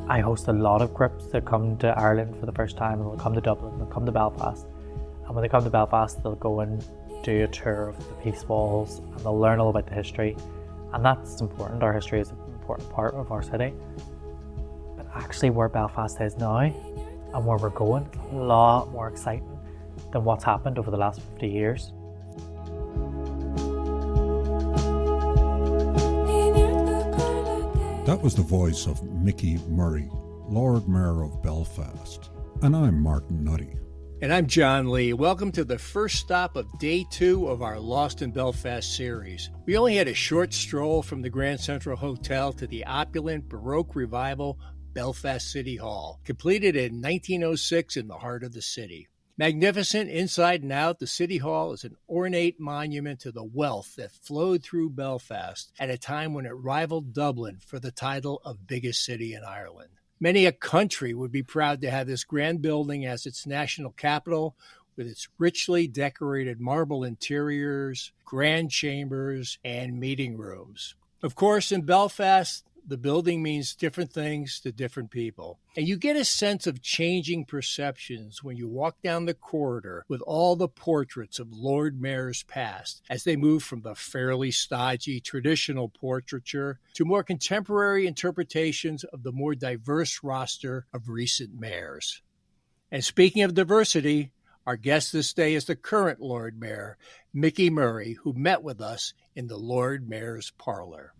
I host a lot of groups that come to Ireland for the first time, and they'll come to Dublin, they'll come to Belfast. And when they come to Belfast, they'll go and do a tour of the Peace Walls, and they'll learn all about the history. And that's important. Our history is an important part of our city. But actually where Belfast is now and where we're going, is a lot more exciting than what's happened over the last 50 years. That was the voice of Micky Murray, Lord Mayor of Belfast. And I'm Martin Nutty. And I'm John Lee. Welcome to the first stop of Day 2 of our Lost in Belfast series. We only had a short stroll from the Grand Central Hotel to the opulent Baroque Revival Belfast City Hall, completed in 1906 in the heart of the city. Magnificent inside and out, the City Hall is an ornate monument to the wealth that flowed through Belfast at a time when it rivaled Dublin for the title of biggest city in Ireland. Many a country would be proud to have this grand building as its national capital, with its richly decorated marble interiors, grand chambers, and meeting rooms. Of course, in Belfast, the building means different things to different people. And you get a sense of changing perceptions when you walk down the corridor with all the portraits of Lord Mayors past as they move from the fairly stodgy traditional portraiture to more contemporary interpretations of the more diverse roster of recent mayors. And speaking of diversity, our guest this day is the current Lord Mayor, Micky Murray, who met with us in the Lord Mayor's parlor.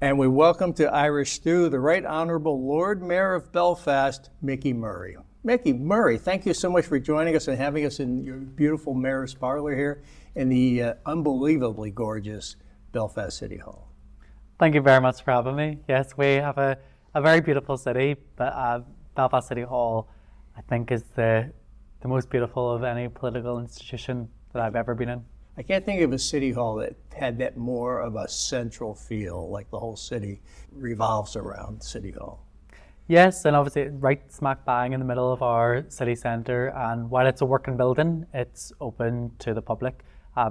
And we welcome to Irish Stew the Right Honourable Lord Mayor of Belfast, Micky Murray. Micky Murray, thank you so much for joining us and having us in your beautiful Mayor's parlor here in the unbelievably gorgeous Belfast City Hall. Thank you very much for having me. Yes, we have a very beautiful city, but Belfast City Hall, I think, is the most beautiful of any political institution that I've ever been in. I can't think of a city hall that had that more of a central feel, like the whole city revolves around City Hall. Yes, and obviously right smack bang in the middle of our city centre, and while it's a working building, it's open to the public.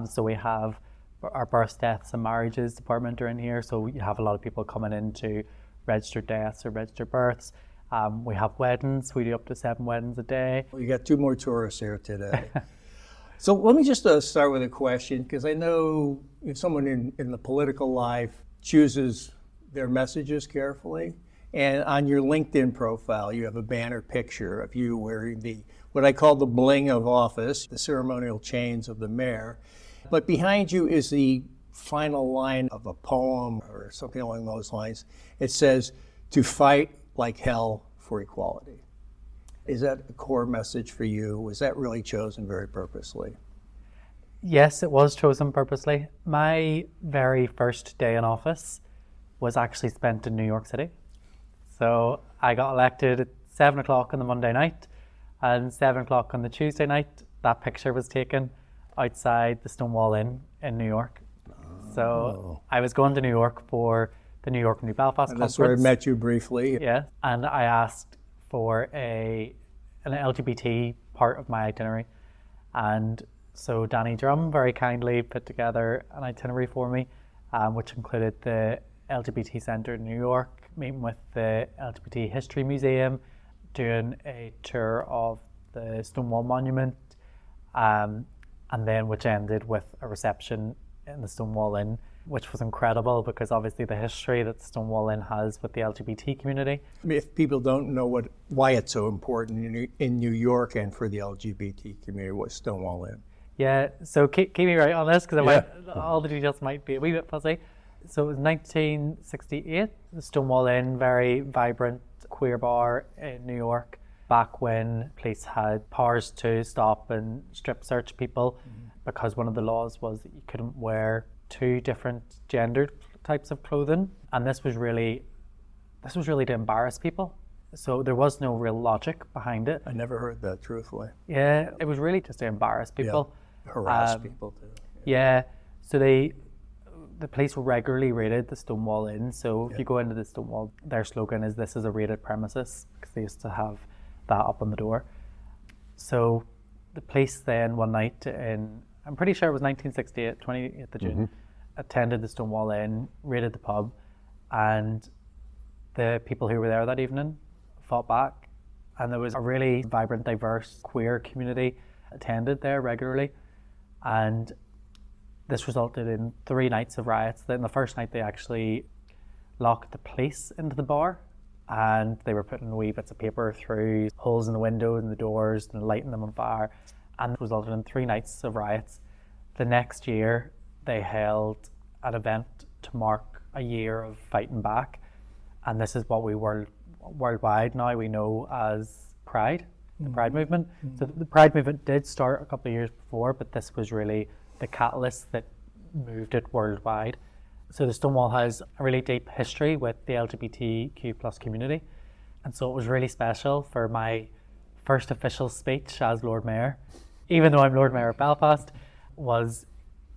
So we have our births, deaths and marriages department are in here, so you have a lot of people coming in to register deaths or register births. We have weddings, we do up to 7 weddings a day. Well, you got 2 more tourists here today. So let me just start with a question, because I know if someone in the political life chooses their messages carefully, and on your LinkedIn profile, you have a banner picture of you wearing what I call the bling of office, the ceremonial chains of the mayor. But behind you is the final line of a poem or something along those lines. It says, "To fight like hell for equality." Is that a core message for you? Was that really chosen very purposely? Yes, it was chosen purposely. My very first day in office was actually spent in New York City. So I got elected at 7 o'clock on the Monday night, and 7 o'clock on the Tuesday night, that picture was taken outside the Stonewall Inn in New York. So I was going to New York for the New York and New Belfast and conference. That's where I met you briefly. Yeah, and I asked for an LGBT part of my itinerary, and so Danny Drum very kindly put together an itinerary for me, which included the LGBT Centre in New York, meeting with the LGBT History Museum, doing a tour of the Stonewall Monument, and then which ended with a reception in the Stonewall Inn, which was incredible because obviously the history that Stonewall Inn has with the LGBT community. I mean, if people don't know why it's so important in New York and for the LGBT community, what's Stonewall Inn? Yeah, so keep me right on this because all the details might be a wee bit fuzzy. So it was 1968, the Stonewall Inn, very vibrant queer bar in New York, back when police had powers to stop and strip search people because one of the laws was that you couldn't wear 2 different gendered types of clothing, and this was really to embarrass people. So there was no real logic behind it. I never heard that, truthfully. Yeah, it was really just to embarrass people. Yeah, harass people too. Yeah, so the police regularly raided the Stonewall Inn. So if you go into the Stonewall, their slogan is "This is a raided premises," because they used to have that up on the door. So the police then one night in, I'm pretty sure it was 1968, 28th of June, attended the Stonewall Inn, raided the pub, and the people who were there that evening fought back, and there was a really vibrant, diverse queer community attended there regularly, and this resulted in 3 nights of riots. Then the first night they actually locked the police into the bar, and they were putting wee bits of paper through holes in the windows and the doors and lighting them on fire, and it resulted in 3 nights of riots. The next year they held an event to mark a year of fighting back, and this is what we worldwide now we know as Pride, the Pride movement. So the Pride movement did start a couple of years before, but this was really the catalyst that moved it worldwide. So the Stonewall has a really deep history with the LGBTQ plus community, and so it was really special for my first official speech as Lord Mayor, even though I'm Lord Mayor of Belfast, was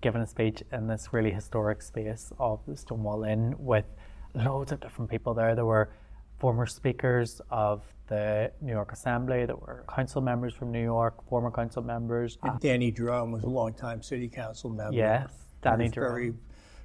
given a speech in this really historic space of the Stonewall Inn with loads of different people there. There were former speakers of the New York Assembly, there were council members from New York, former council members. And Danny Drum was a longtime city council member. Yes, Danny Drum. Very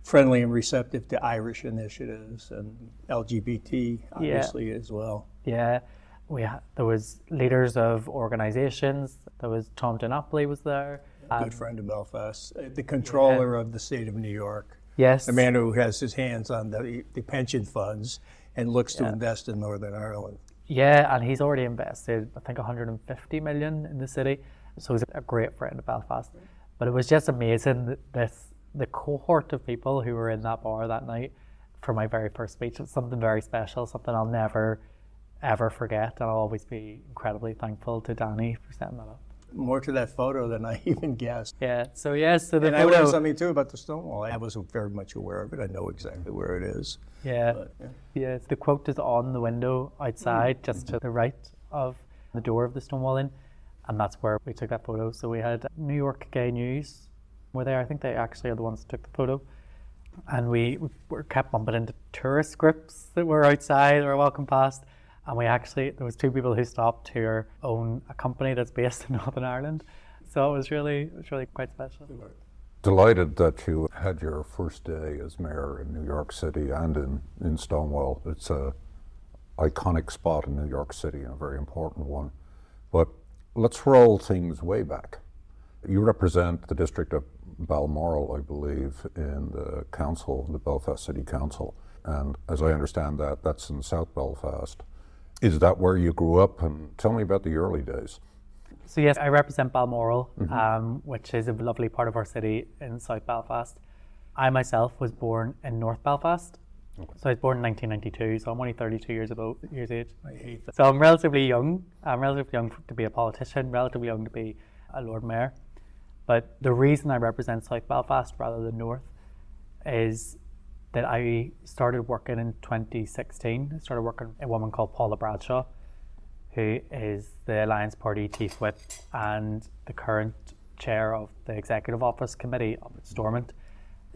friendly and receptive to Irish initiatives and LGBT, obviously, as well. Yeah, there was leaders of organisations. There was Tom DiNapoli was there. A good friend of Belfast, the controller of the state of New York. Yes. A man who has his hands on the pension funds and looks to invest in Northern Ireland. Yeah, and he's already invested, I think, 150 million in the city. So he's a great friend of Belfast. But it was just amazing that the cohort of people who were in that bar that night for my very first speech. It was something very special, something I'll never, ever forget. And I'll always be incredibly thankful to Danny for setting that up. More to that photo than I even guessed. Yeah, so the and photo... I learned something too about the Stonewall. I wasn't very much aware of it. I know exactly where it is. Yeah, but, yeah. The quote is on the window outside, just to the right of the door of the Stonewall Inn, and that's where we took that photo. So we had New York Gay News were there. I think they actually are the ones that took the photo, and we were kept bumping into tourist groups that were outside or welcome past. And there was 2 people who stopped who own a company that's based in Northern Ireland. So it was really quite special. Delighted that you had your first day as mayor in New York City and in Stonewall. It's a iconic spot in New York City and a very important one. But let's roll things way back. You represent the district of Balmoral, I believe, in the council, the Belfast City Council. And as I understand that, that's in South Belfast. Is that where you grew up? And tell me about the early days. So yes, I represent Balmoral, which is a lovely part of our city in South Belfast. I myself was born in North Belfast. Okay. So I was born in 1992, so I'm only 32 years age. I hate that. So I'm relatively young. I'm relatively young to be a politician, relatively young to be a Lord Mayor. But the reason I represent South Belfast rather than North is that I started working in 2016. I started working with a woman called Paula Bradshaw, who is the Alliance Party Chief Whip and the current chair of the Executive Office Committee up at Stormont.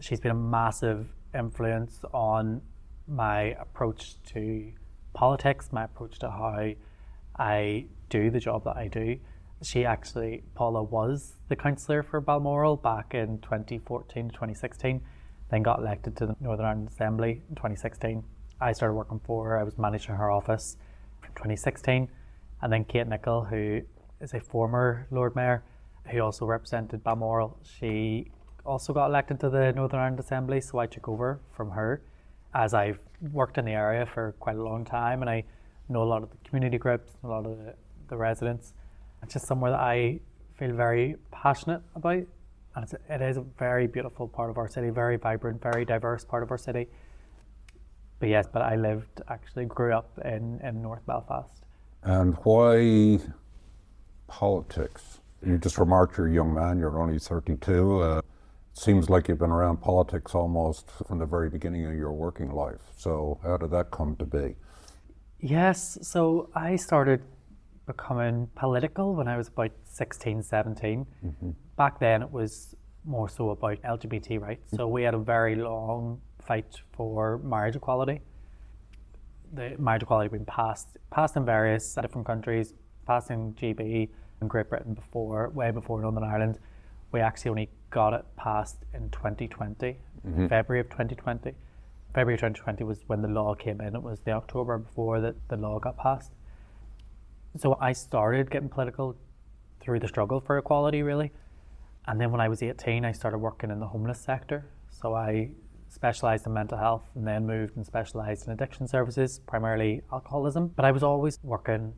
She's been a massive influence on my approach to politics, my approach to how I do the job that I do. Paula was the councillor for Balmoral back in 2014 to 2016, then got elected to the Northern Ireland Assembly in 2016. I started working for her. I was managing her office from 2016. And then Kate Nicholl, who is a former Lord Mayor, who also represented Balmoral, she also got elected to the Northern Ireland Assembly, so I took over from her, as I've worked in the area for quite a long time and I know a lot of the community groups, a lot of the residents. It's just somewhere that I feel very passionate about. And it is a very beautiful part of our city, very vibrant, very diverse part of our city. But yes, I grew up in North Belfast. And why politics? You just remarked you're a young man, you're only 32. It seems like you've been around politics almost from the very beginning of your working life. So how did that come to be? Yes, so I started becoming political when I was about 16, 17. Mm-hmm. Back then it was more so about LGBT rights. So we had a very long fight for marriage equality. The marriage equality had been passed in various different countries, passed in GB in Great Britain way before Northern Ireland. We actually only got it passed in 2020, February of 2020. February 2020 was when the law came in. It was the October before that the law got passed. So I started getting political through the struggle for equality, really. And then when I was 18, I started working in the homeless sector. So I specialised in mental health and then moved and specialised in addiction services, primarily alcoholism. But I was always working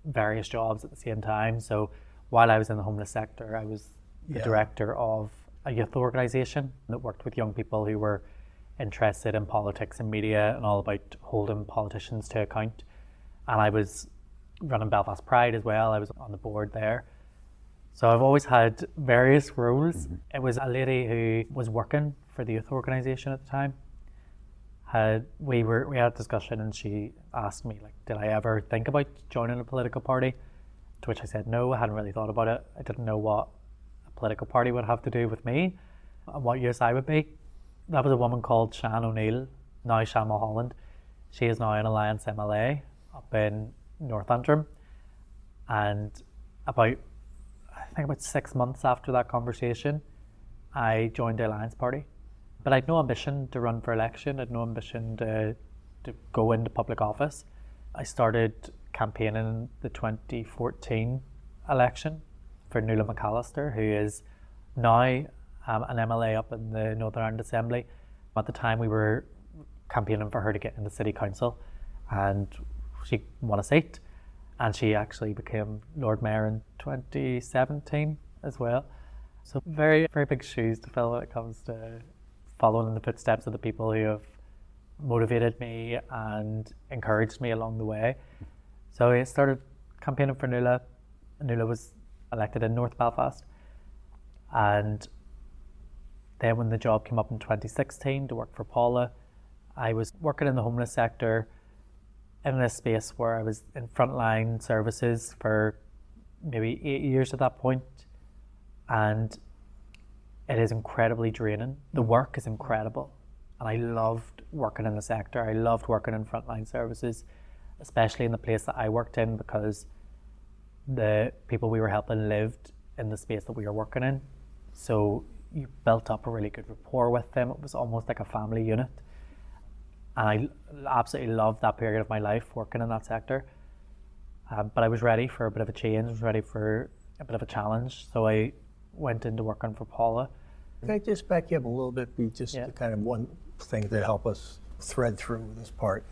various jobs at the same time. So while I was in the homeless sector, I was the director of a youth organisation that worked with young people who were interested in politics and media and all about holding politicians to account. And I was running Belfast Pride as well. I was on the board there. So I've always had various roles. It was a lady who was working for the youth organisation at the time. We had a discussion and she asked me, like, did I ever think about joining a political party? To which I said no, I hadn't really thought about it. I didn't know what a political party would have to do with me and what use I would be. That was a woman called Shan O'Neill, now Shan Mulholland. She is now an Alliance MLA up in North Antrim. And I think about 6 months after that conversation, I joined the Alliance Party. But I had no ambition to run for election. I had no ambition to go into public office. I started campaigning in the 2014 election for Nuala McAllister, who is now an MLA up in the Northern Ireland Assembly. At the time, we were campaigning for her to get in the City Council, and she won a seat. And she actually became Lord Mayor in 2017 as well. So very, very big shoes to fill when it comes to following in the footsteps of the people who have motivated me and encouraged me along the way. So I started campaigning for Nuala. Nuala was elected in North Belfast. And then when the job came up in 2016 to work for Paula, I was working in the homeless sector in a space where I was in frontline services for maybe 8 years at that point. And it is incredibly draining. The work is incredible. And I loved working in the sector. I loved working in frontline services, especially in the place that I worked in, because the people we were helping lived in the space that we were working in. So you built up a really good rapport with them. It was almost like a family unit. And I absolutely loved that period of my life working in that sector. But I was ready for a bit of a change. I was ready for a bit of a challenge. So I went into working for Paula. Can I just back you up a little bit, kind of one thing to help us thread through this part?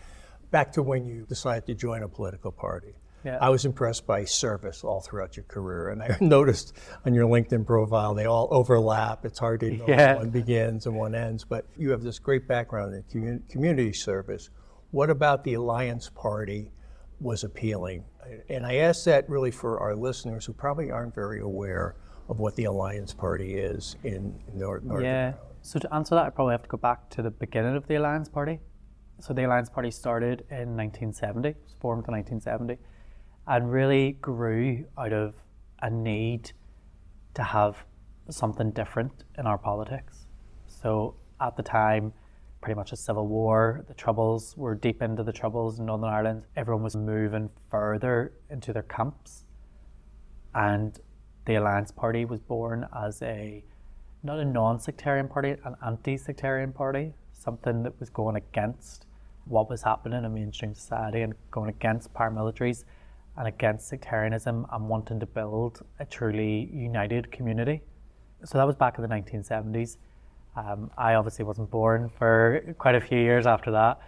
Back to when you decided to join a political party. Yeah. I was impressed by service all throughout your career, and I noticed on your LinkedIn profile they all overlap. It's hard to know when one begins and one ends, but you have this great background in community service. What about the Alliance Party was appealing? And I ask that really for our listeners who probably aren't very aware of what the Alliance Party is in Northern Ireland. So to answer that, I probably have to go back to the beginning of the Alliance Party. So the Alliance Party started in 1970, it was formed in 1970, and really grew out of a need to have something different in our politics. So at the time, pretty much a civil war, the Troubles were deep into the Troubles in Northern Ireland. Everyone was moving further into their camps, and the Alliance Party was born as not a non-sectarian party, an anti-sectarian party, something that was going against what was happening in mainstream society and going against paramilitaries and against sectarianism and wanting to build a truly united community. So that was back in the 1970s. I obviously wasn't born for quite a few years after that,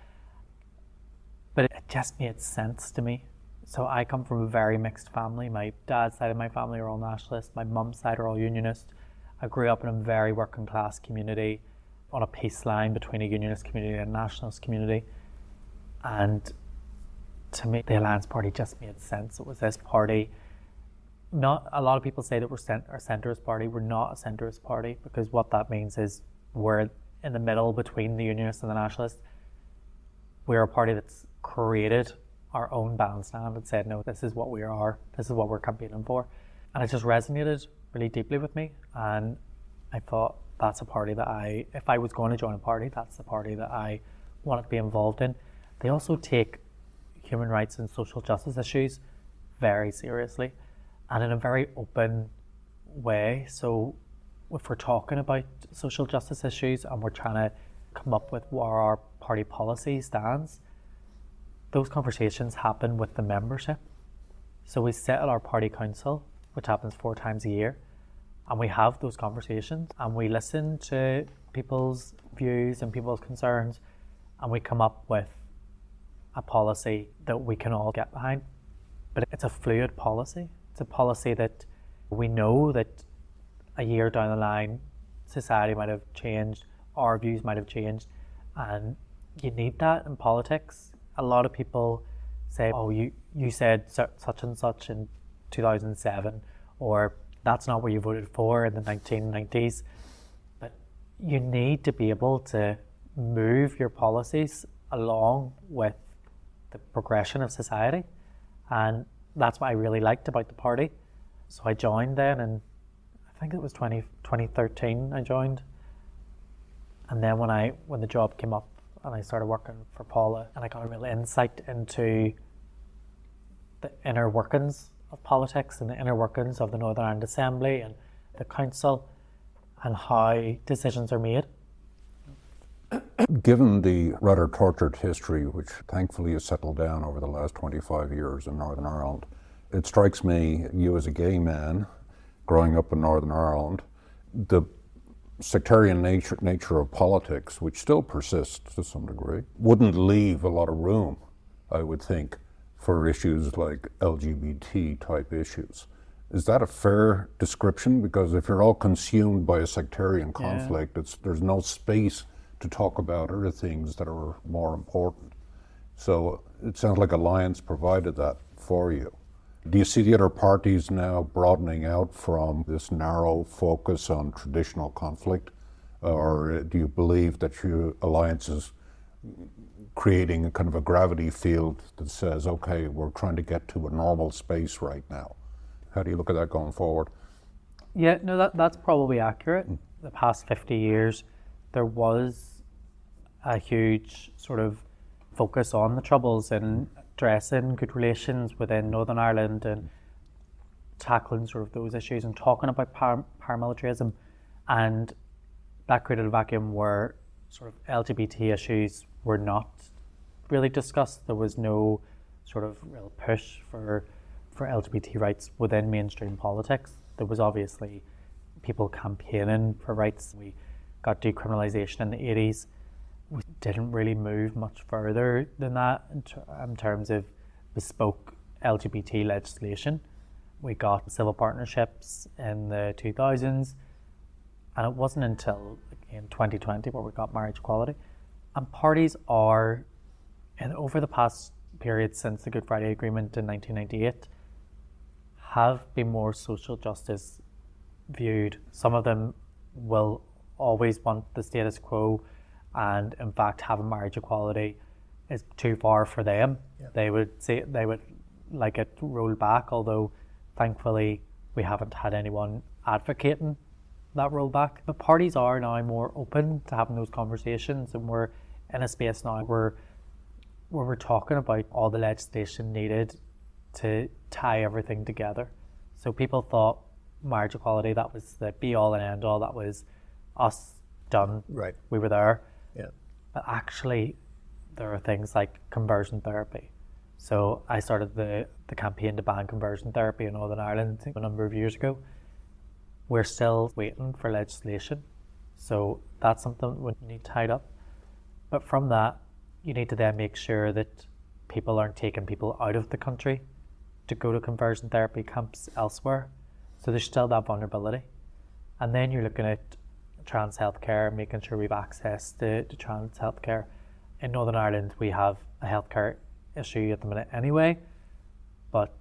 but it just made sense to me. So I come from a very mixed family. My dad's side of my family are all nationalists. My mum's side are all unionist. I grew up in a very working class community on a peace line between a unionist community and a nationalist community. And to me, the Alliance Party just made sense. It was this party. Not a lot of people say that we're a centrist party. We're not a centrist party, because what that means is we're in the middle between the unionists and the nationalists. We're a party that's created our own bandstand and said, no, this is what we are. This is what we're campaigning for. And it just resonated really deeply with me. And I thought, that's a party that if I was going to join a party, that's the party that I wanted to be involved in. They also take human rights and social justice issues very seriously and in a very open way. So if we're talking about social justice issues and we're trying to come up with what our party policy stands, those conversations happen with the membership. So we sit at our party council, which happens 4 times a year, and we have those conversations and we listen to people's views and people's concerns, and we come up with a policy that we can all get behind. But it's a fluid policy. It's a policy that we know that a year down the line, society might have changed, our views might have changed, and you need that in politics. A lot of people say, oh, you said such and such in 2007, or that's not what you voted for in the 1990s. But you need to be able to move your policies along with the progression of society. And that's what I really liked about the party. So I joined then, and I think it was 2013 I joined. And then when the job came up and I started working for Paula, and I got a real insight into the inner workings of politics and the inner workings of the Northern Ireland Assembly and the Council and how decisions are made. Given the rather tortured history, which thankfully has settled down over the last 25 years in Northern Ireland, it strikes me, you as a gay man growing up in Northern Ireland, the sectarian nature of politics, which still persists to some degree, wouldn't leave a lot of room, I would think, for issues like LGBT type issues. Is that a fair description? Because if you're all consumed by a sectarian conflict, there's no space to talk about other things that are more important. So it sounds like Alliance provided that for you. Do you see the other parties now broadening out from this narrow focus on traditional conflict? Or do you believe that Alliance is creating a kind of a gravity field that says, okay, we're trying to get to a normal space right now? How do you look at that going forward? Yeah, no, that's probably accurate. The past 50 years, there was a huge sort of focus on the Troubles and addressing good relations within Northern Ireland and tackling sort of those issues and talking about paramilitarism. And that created a vacuum where sort of LGBT issues were not really discussed. There was no sort of real push for LGBT rights within mainstream politics. There was obviously people campaigning for rights. We got decriminalisation in the 80s. We didn't really move much further than that in terms of bespoke LGBT legislation. We got civil partnerships in the 2000s, and it wasn't until in 2020 where we got marriage equality. And parties are, and over the past period since the Good Friday Agreement in 1998, have been more social justice viewed. Some of them will always want the status quo, and in fact having marriage equality is too far for them. Yeah. They would like it rolled back, although thankfully we haven't had anyone advocating that rollback. But parties are now more open to having those conversations, and we're in a space now where we're talking about all the legislation needed to tie everything together. So people thought marriage equality, that was the be all and end all, that was us done. Right. We were there. Yeah. But actually there are things like conversion therapy. So I started the campaign to ban conversion therapy in Northern Ireland a number of years ago. We're still waiting for legislation. So that's something we need tied up. But from that, you need to then make sure that people aren't taking people out of the country to go to conversion therapy camps elsewhere. So there's still that vulnerability. And then you're looking at trans healthcare, making sure we've access to trans healthcare. In Northern Ireland, we have a healthcare issue at the minute anyway, but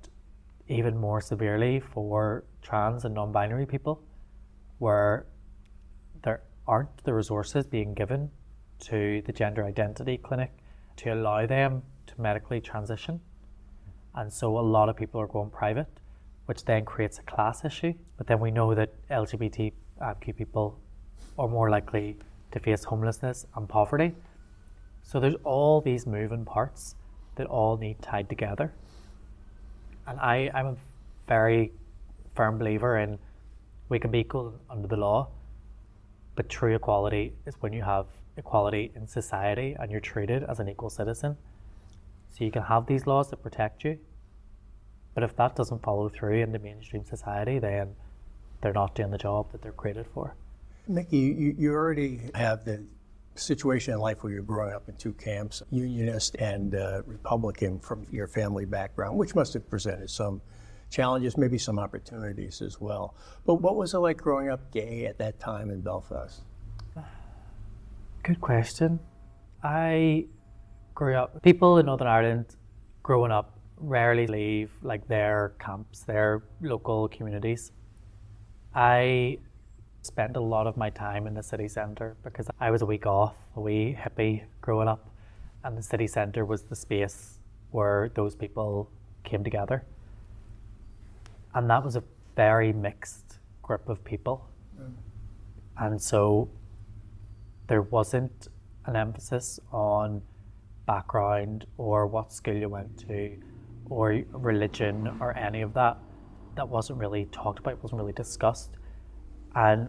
even more severely for trans and non-binary people, where there aren't the resources being given to the gender identity clinic to allow them to medically transition. And so a lot of people are going private, which then creates a class issue. But then we know that LGBTQ people are more likely to face homelessness and poverty. So there's all these moving parts that all need tied together. And I'm a very firm believer in we can be equal under the law, but true equality is when you have equality in society and you're treated as an equal citizen. So you can have these laws that protect you, but if that doesn't follow through into mainstream society, then they're not doing the job that they're created for. Micky, you already have the situation in life where you're growing up in two camps, Unionist and Republican from your family background, which must have presented some challenges, maybe some opportunities as well. But what was it like growing up gay at that time in Belfast? Good question. I grew up, people in Northern Ireland growing up rarely leave like their camps, their local communities. I spent a lot of my time in the city centre because I was a week off, a wee hippie growing up, and the city centre was the space where those people came together. And that was a very mixed group of people. And so there wasn't an emphasis on background or what school you went to or religion or any of that. That wasn't really talked about, wasn't really discussed. And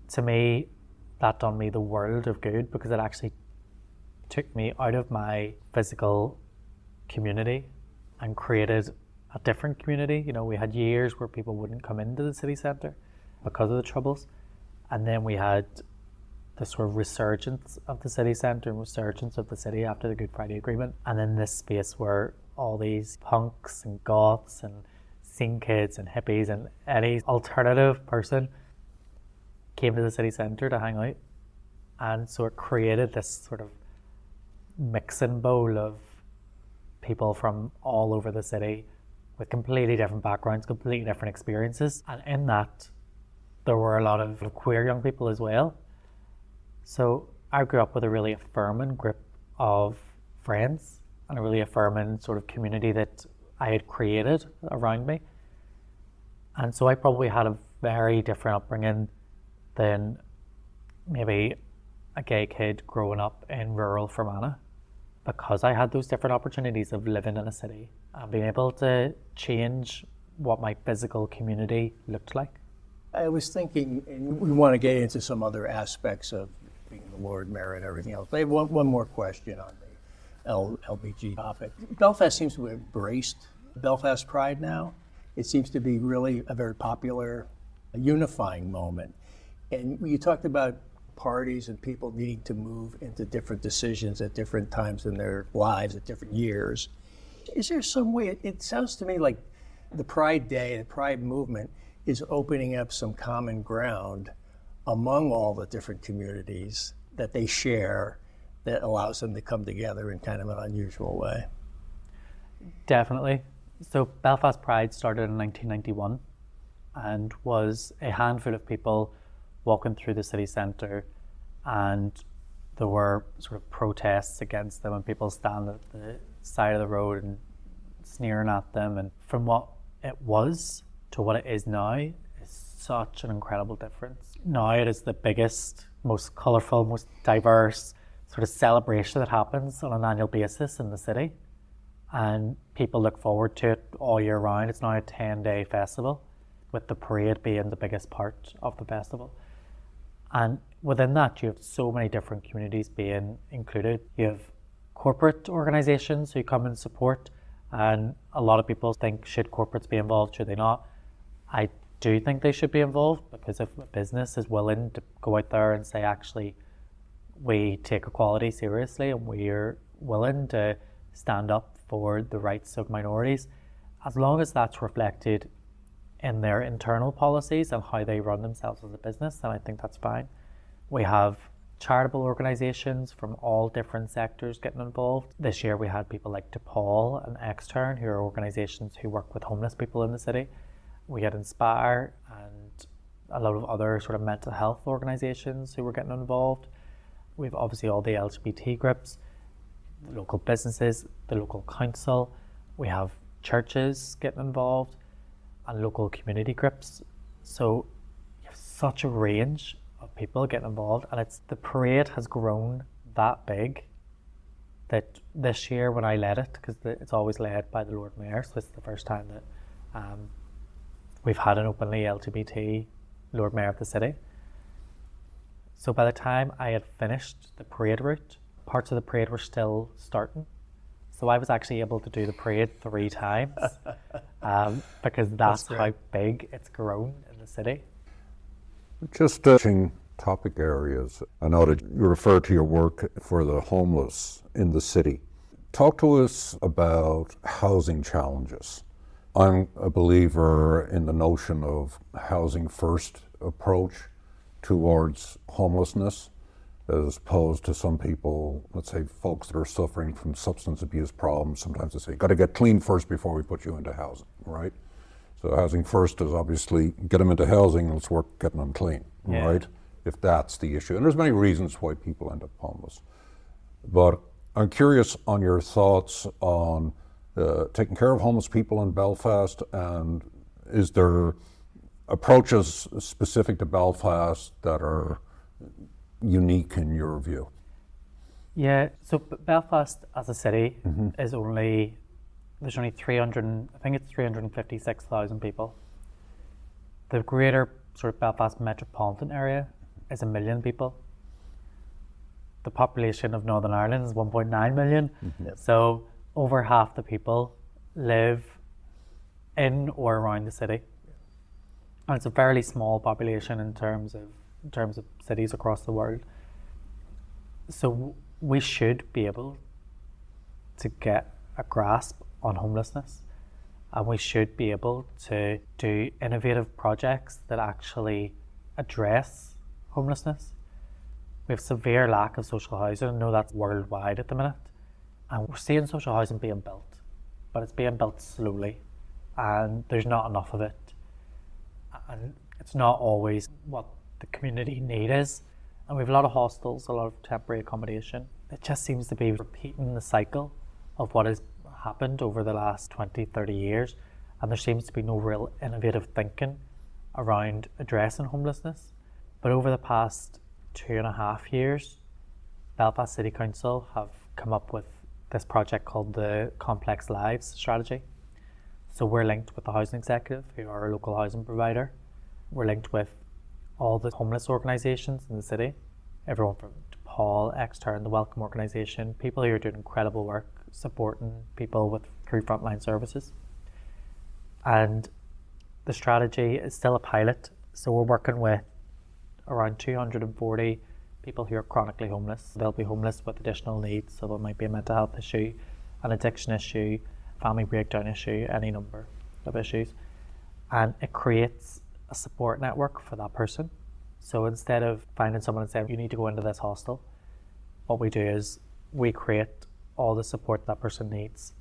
to me, that done me the world of good because it actually took me out of my physical community and created a different community. You know, we had years where people wouldn't come into the city centre because of the troubles. And then we had this sort of resurgence of the city centre and resurgence of the city after the Good Friday Agreement. And then this space where all these punks and goths and scene kids and hippies and any alternative person came to the city centre to hang out. And so it created this sort of mixing bowl of people from all over the city with completely different backgrounds, completely different experiences. And in that, there were a lot of queer young people as well. So I grew up with a really affirming group of friends and a really affirming sort of community that I had created around me. And so I probably had a very different upbringing than maybe a gay kid growing up in rural Fermanagh, because I had those different opportunities of living in a city and being able to change what my physical community looked like. I was thinking, and we want to get into some other aspects of being the Lord Mayor and everything else. I have one more question on the LBG topic. Belfast seems to have embraced Belfast Pride now. It seems to be really a very popular, unifying moment. And you talked about parties and people needing to move into different decisions at different times in their lives at different years. Is there some way, it sounds to me like the Pride Day, the Pride movement is opening up some common ground among all the different communities that they share that allows them to come together in kind of an unusual way. Definitely. So Belfast Pride started in 1991 and was a handful of people walking through the city centre, and there were sort of protests against them and people standing at the side of the road and sneering at them. And from what it was to what it is now is such an incredible difference. Now it is the biggest, most colourful, most diverse sort of celebration that happens on an annual basis in the city. And people look forward to it all year round. It's now a 10-day festival, with the parade being the biggest part of the festival. And within that, you have so many different communities being included. You have corporate organisations who come and support, and a lot of people think, should corporates be involved, should they not? I do think they should be involved, because if a business is willing to go out there and say, actually, we take equality seriously and we're willing to stand up for the rights of minorities, as long as that's reflected in their internal policies and how they run themselves as a business, then I think that's fine. We have charitable organisations from all different sectors getting involved. This year we had people like DePaul and Extern, who are organisations who work with homeless people in the city. We had Inspire and a lot of other sort of mental health organisations who were getting involved. We've obviously all the LGBT groups, the local businesses, the local council. We have churches getting involved and local community groups. So you have such a range of people getting involved, and the parade has grown that big that this year when I led it, because it's always led by the Lord Mayor, so this is the first time that we've had an openly LGBT Lord Mayor of the city. So by the time I had finished the parade route, parts of the parade were still starting. So I was actually able to do the parade 3 times because that's how big it's grown in the city. Just touching topic areas, I know that you refer to your work for the homeless in the city. Talk to us about housing challenges. I'm a believer in the notion of housing first approach towards homelessness, as opposed to some people, let's say folks that are suffering from substance abuse problems. Sometimes they say, got to get clean first before we put you into housing, right? So housing first is obviously get them into housing, let's work getting them clean, right? If that's the issue. And there's many reasons why people end up homeless. But I'm curious on your thoughts on taking care of homeless people in Belfast, and is there approaches specific to Belfast that are unique in your view? Yeah, so Belfast as a city is there's only 356,000 people. The greater sort of Belfast metropolitan area is 1 million people. The population of Northern Ireland is 1.9 million. So over half the people live in or around the city. And it's a fairly small population in terms of cities across the world. So we should be able to get a grasp on homelessness, and we should be able to do innovative projects that actually address homelessness. We have severe lack of social housing. I know that's worldwide at the minute, and we're seeing social housing being built, but it's being built slowly, and there's not enough of it, and it's not always what the community need is. And we have a lot of hostels, a lot of temporary accommodation. It just seems to be repeating the cycle of what has happened over the last 20, 30 years, and there seems to be no real innovative thinking around addressing homelessness. But over the past 2.5 years, Belfast City Council have come up with this project called the Complex Lives strategy. So we're linked with the Housing Executive, who are a local housing provider. We're linked with all the homeless organisations in the city, everyone from Paul, Extern, the Welcome Organisation, people who are doing incredible work supporting people through frontline services. And the strategy is still a pilot, so we're working with around 240 people who are chronically homeless. They'll be homeless with additional needs, so it might be a mental health issue, an addiction issue, family breakdown issue, any number of issues. And it creates a support network for that person. So instead of finding someone and saying, you need to go into this hostel, what we do is we create all the support that person needs.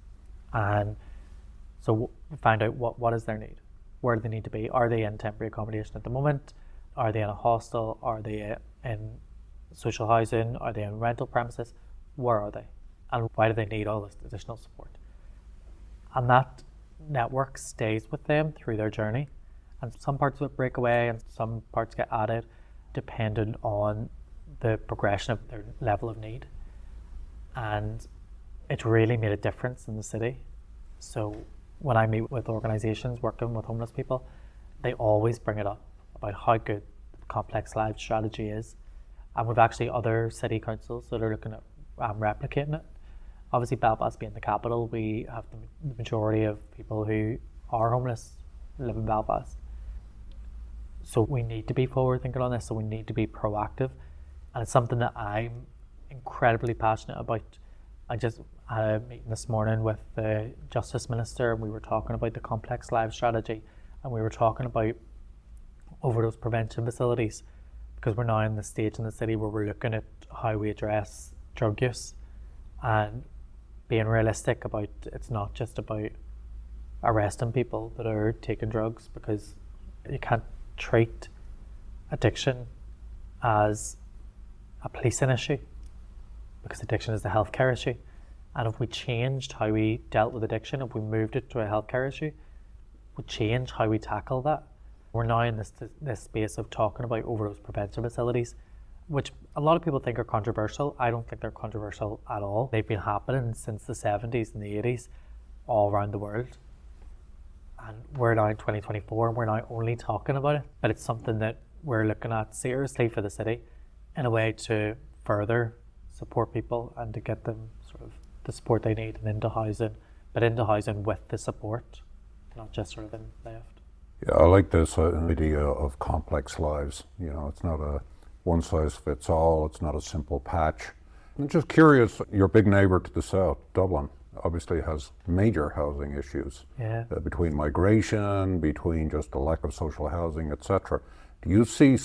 And so we find out what is their need, where do they need to be. Are they in temporary accommodation at the moment? Are they in a hostel? Are they in social housing? Are they in rental premises? Where are they? And why do they need all this additional support? And that network stays with them through their journey. And some parts of it break away and some parts get added depending on the progression of their level of need. And it really made a difference in the city. So when I meet with organisations working with homeless people, they always bring it up about how good the Complex Lives strategy is. And we've actually other city councils that are looking at replicating it. Obviously Belfast being the capital, we have the majority of people who are homeless live in Belfast. So we need to be forward thinking on this, so we need to be proactive. And it's something that I'm incredibly passionate about. I just had a meeting this morning with the Justice Minister, and we were talking about the Complex Lives strategy, and we were talking about overdose prevention facilities, because we're now in the stage in the city where we're looking at how we address drug use and being realistic about it's not just about arresting people that are taking drugs, because you can't treat addiction as a policing issue, because addiction is a healthcare issue. And if we changed how we dealt with addiction, if we moved it to a healthcare issue, we change how we tackle that. We're now in this space of talking about overdose prevention facilities, which a lot of people think are controversial. I don't think they're controversial at all. They've been happening since the 70s and the 80s all around the world. And we're now in 2024 and we're now only talking about it, but it's something that we're looking at seriously for the city in a way to further support people and to get them sort of the support they need and into housing, but into housing with the support, not just sort of in left. Yeah, I like this idea of complex lives. You know, it's not a one size fits all, it's not a simple patch. I'm just curious, your big neighbour to the south, Dublin, obviously has major housing issues. Yeah. Between migration, between just the lack of social housing, etc. Do you see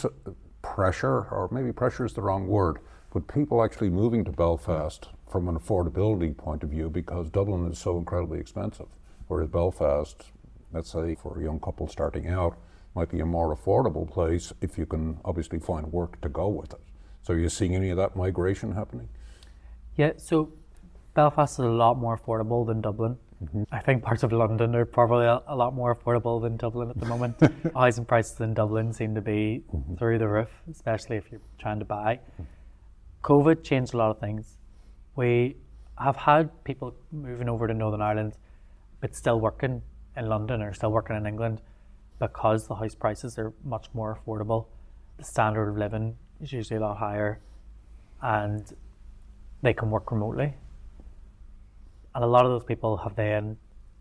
pressure, or maybe pressure is the wrong word, but people actually moving to Belfast from an affordability point of view because Dublin is so incredibly expensive, whereas Belfast, let's say for a young couple starting out, might be a more affordable place if you can obviously find work to go with it. So are you seeing any of that migration happening? Yeah, so Belfast is a lot more affordable than Dublin. I think parts of London are probably a lot more affordable than Dublin at the moment. Housing prices in Dublin seem to be through the roof, especially if you're trying to buy. COVID changed a lot of things. We have had people moving over to Northern Ireland, but still working in London or still working in England because the house prices are much more affordable. The standard of living is usually a lot higher and they can work remotely. And a lot of those people have then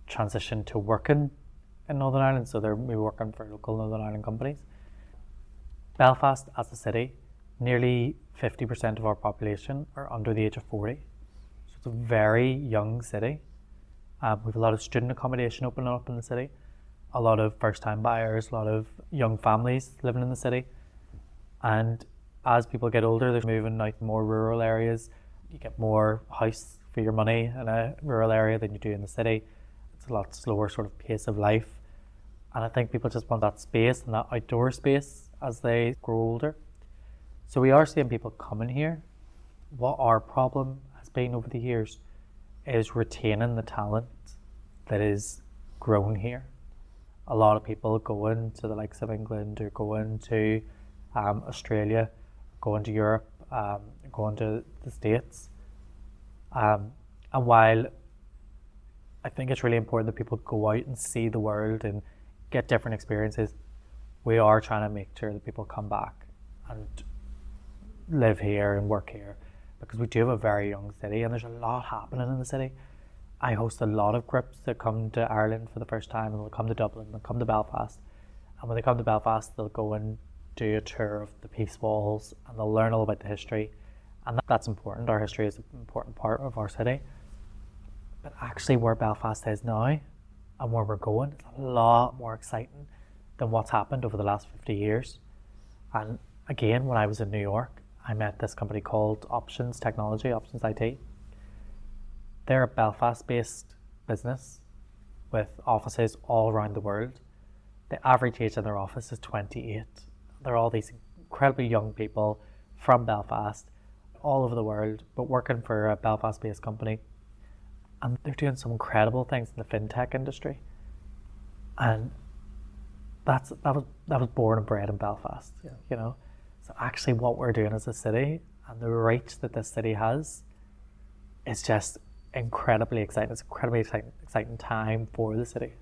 transitioned to working in Northern Ireland, so they're maybe working for local Northern Ireland companies. Belfast as a city, nearly 50% of our population are under the age of 40. So it's a very young city. We have a lot of student accommodation opening up in the city, a lot of first-time buyers, a lot of young families living in the city. And as people get older, they're moving out to more rural areas. You get more house for your money in a rural area than you do in the city. It's a lot slower sort of pace of life. And I think people just want that space and that outdoor space as they grow older. So we are seeing people coming here. What our problem has been over the years is retaining the talent that is grown here. A lot of people going to the likes of England or going to Australia, going to Europe, going to the States. And while I think it's really important that people go out and see the world and get different experiences, we are trying to make sure that people come back and live here and work here, because we do have a very young city and there's a lot happening in the city. I host a lot of groups that come to Ireland for the first time, and they'll come to Dublin, they'll come to Belfast, and when they come to Belfast they'll go and do a tour of the Peace Walls and they'll learn all about the history, and that's important. Our history is an important part of our city, but actually where Belfast is now and where we're going is a lot more exciting than what's happened over the last 50 years. And again, when I was in New York, I met this company called Options Technology, Options IT. They're a Belfast-based business with offices all around the world. The average age in their office is 28. They're all these incredibly young people from Belfast, all over the world, but working for a Belfast-based company. And they're doing some incredible things in the fintech industry. And that was born and bred in Belfast, you know. So actually what we're doing as a city and the reach that this city has is just incredibly exciting. It's an incredibly exciting time for the city.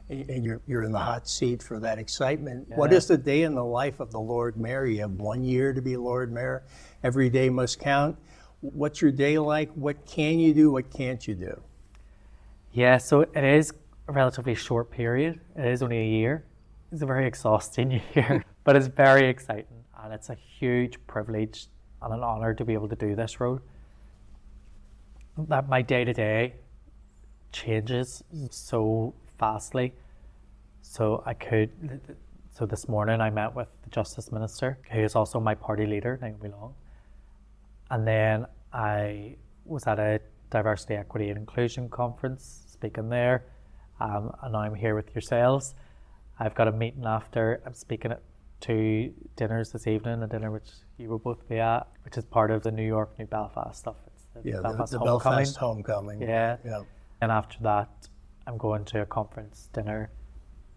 And you're in the hot seat for that excitement. Yeah. What is the day in the life of the Lord Mayor? You have 1 year to be Lord Mayor. Every day must count. What's your day like? What can you do? What can't you do? Yeah, so it is a relatively short period. It is only a year. It's a very exhausting year, but it's very exciting. And it's a huge privilege and an honor to be able to do this role. That my day-to-day changes so fastly. So this morning I met with the Justice Minister, who is also my party leader, Naomi Long. And then I was at a Diversity, Equity and Inclusion conference, speaking there. And now I'm here with yourselves. I've got a meeting after. I'm speaking at 2 dinners this evening, a dinner which you will both be at, which is part of the New York, New Belfast stuff. It's the Belfast Homecoming. Belfast Homecoming. Yeah. And after that, I'm going to a conference dinner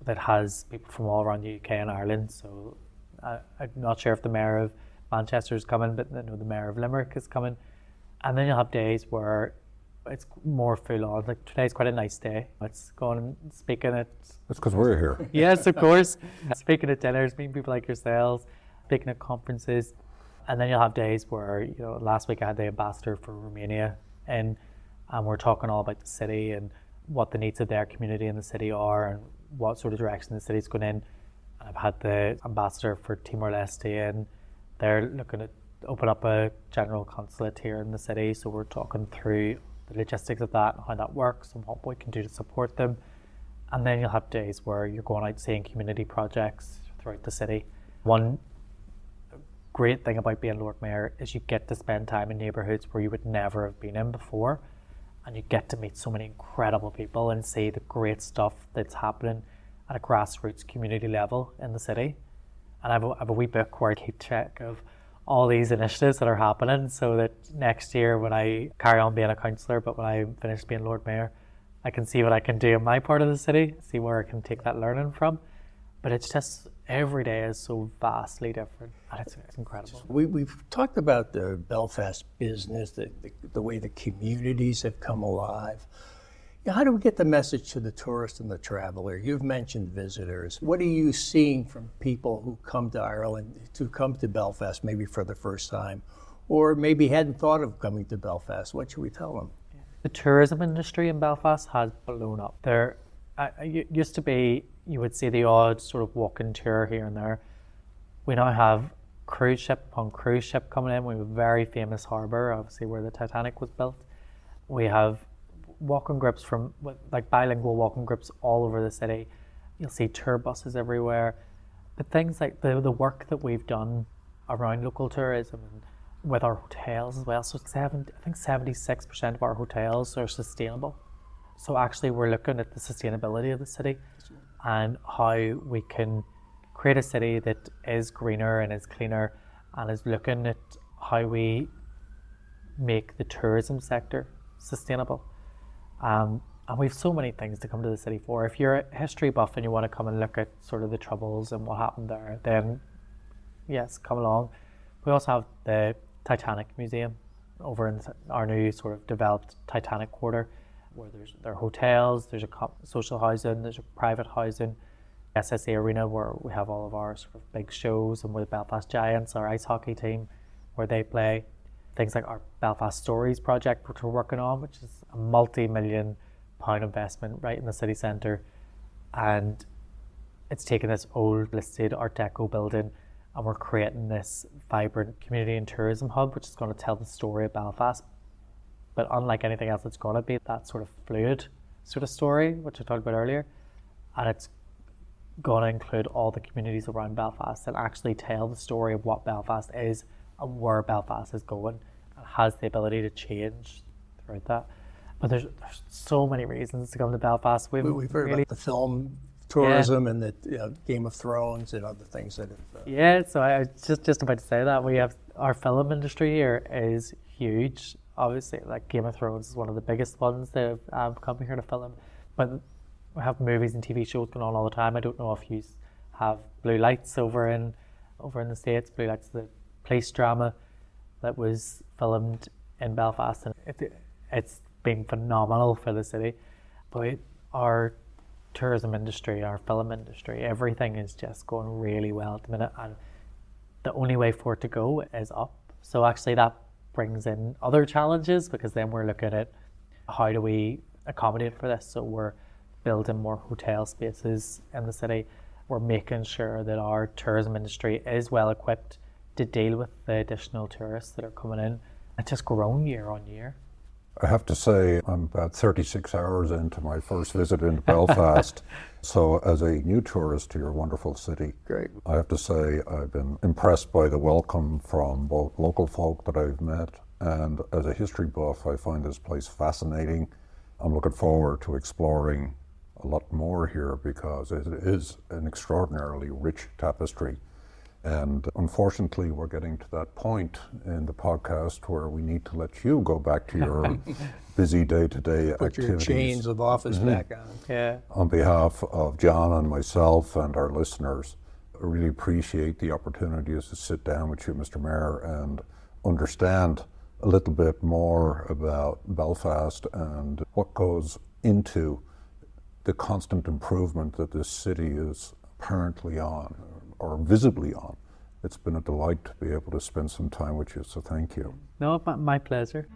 that has people from all around the UK and Ireland. So I'm not sure if the Mayor of Manchester is coming, but I know the Mayor of Limerick is coming. And then you'll have days where it's more full on. Like today's quite a nice day. It's going and speaking at... That's because we're here. Yes, of course. Speaking at dinners, meeting people like yourselves, speaking at conferences. And then you'll have days where, last week I had the ambassador for Romania in, and we're talking all about the city and what the needs of their community in the city are and what sort of direction the city's going in. And I've had the ambassador for Timor-Leste in. They're looking to open up a general consulate here in the city, so we're talking through the logistics of that and how that works and what we can do to support them. And then you'll have days where you're going out seeing community projects throughout the city. One great thing about being Lord Mayor is you get to spend time in neighbourhoods where you would never have been in before, and you get to meet so many incredible people and see the great stuff that's happening at a grassroots community level in the city. And I have a wee book where I keep track of all these initiatives that are happening, so that next year when I carry on being a councillor, but when I finish being Lord Mayor, I can see what I can do in my part of the city, see where I can take that learning from. But it's just, every day is so vastly different, and it's incredible. We've talked about the Belfast business, the way the communities have come alive. How do we get the message to the tourist and the traveler? You've mentioned visitors. What are you seeing from people who come to Ireland, to come to Belfast maybe for the first time, or maybe hadn't thought of coming to Belfast? What should we tell them? The tourism industry in Belfast has blown up. There used to be, you would see the odd sort of walk-in tour here and there. We now have cruise ship upon cruise ship coming in. We have a very famous harbour, obviously where the Titanic was built. We have walking groups like bilingual walking groups all over the city. You'll see tour buses everywhere. But things like the work that we've done around local tourism and with our hotels as well. So I think 76% of our hotels are sustainable. So actually we're looking at the sustainability of the city and how we can create a city that is greener and is cleaner, and is looking at how we make the tourism sector sustainable. And we have so many things to come to the city for. If you're a history buff and you want to come and look at sort of the Troubles and what happened there, then yes, come along. We also have the Titanic Museum over in our new sort of developed Titanic quarter, where there are hotels, there's a social housing, there's a private housing, SSA Arena where we have all of our sort of big shows, and with Belfast Giants, our ice hockey team, where they play. Things like our Belfast Stories project, which we're working on, which is a multi-million-pound investment right in the city centre. And it's taken this old listed Art Deco building, and we're creating this vibrant community and tourism hub, which is going to tell the story of Belfast. But unlike anything else, it's going to be that sort of fluid sort of story, which I talked about earlier. And it's going to include all the communities around Belfast and actually tell the story of what Belfast is and where Belfast is going, and has the ability to change throughout that. But there's so many reasons to come to Belfast. We've heard about the film tourism and the Game of Thrones and other things that have... Yeah, so I was just about to say that. We have our film industry here is huge. Obviously, like Game of Thrones is one of the biggest ones that have come here to film. But we have movies and TV shows going on all the time. I don't know if you have Blue Lights over in the States. Blue Lights, the police drama that was filmed in Belfast, and it's been phenomenal for the city. But our tourism industry, our film industry, everything is just going really well at the minute, and the only way for it to go is up. So actually that brings in other challenges, because then we're looking at how do we accommodate for this. So we're building more hotel spaces in the city. We're making sure that our tourism industry is well equipped to deal with the additional tourists that are coming in. It's just grown year on year. I have to say, I'm about 36 hours into my first visit into Belfast. So as a new tourist to your wonderful city, Great. I have to say I've been impressed by the welcome from both local folk that I've met, and as a history buff, I find this place fascinating. I'm looking forward to exploring a lot more here, because it is an extraordinarily rich tapestry. And unfortunately, we're getting to that point in the podcast where we need to let you go back to your busy day-to-day Put activities. your chains of office back on. Yeah. On behalf of John and myself and our listeners, I really appreciate the opportunity to sit down with you, Mr. Mayor, and understand a little bit more about Belfast and what goes into the constant improvement that this city is apparently on, or visibly on. it's been a delight to be able to spend some time with you, so thank you. No, my pleasure.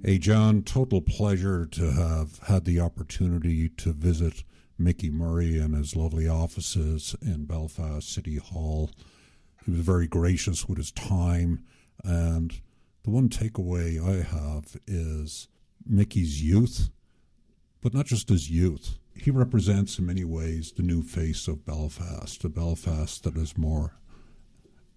Hey, John, total pleasure to have had the opportunity to visit Micky Murray and his lovely offices in Belfast City Hall. He was very gracious with his time, and the one takeaway I have is Micky's youth, but not just his youth. He represents in many ways the new face of Belfast, a Belfast that is more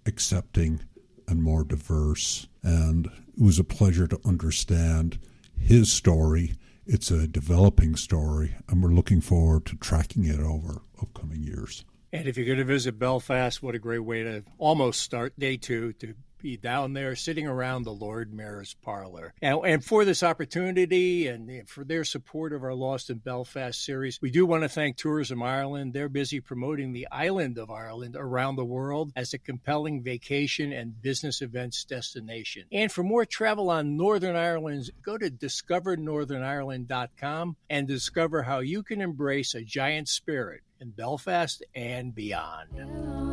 accepting and more diverse. And it was a pleasure to understand his story. It's a developing story, and we're looking forward to tracking it over upcoming years. And if you're going to visit Belfast, what a great way to almost start day two, to be down there sitting around the Lord Mayor's parlor. And for this opportunity and for their support of our Lost in Belfast series, we do want to thank Tourism Ireland. They're busy promoting the island of Ireland around the world as a compelling vacation and business events destination. And for more travel on Northern Ireland, go to discovernorthernireland.com and discover how you can embrace a giant spirit in Belfast and beyond.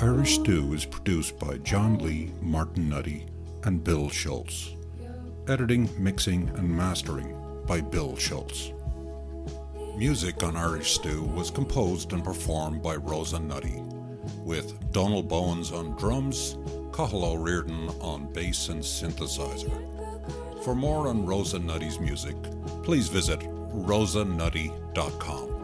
Irish Stew is produced by John Lee, Martin Nutty, and Bill Schultz. Editing, mixing, and mastering by Bill Schultz. Music on Irish Stew was composed and performed by Rosa Nutty, with Donald Bowens on drums, Cathal O'Riordan on bass and synthesizer. For more on Rosa Nutty's music, please visit rosanutty.com.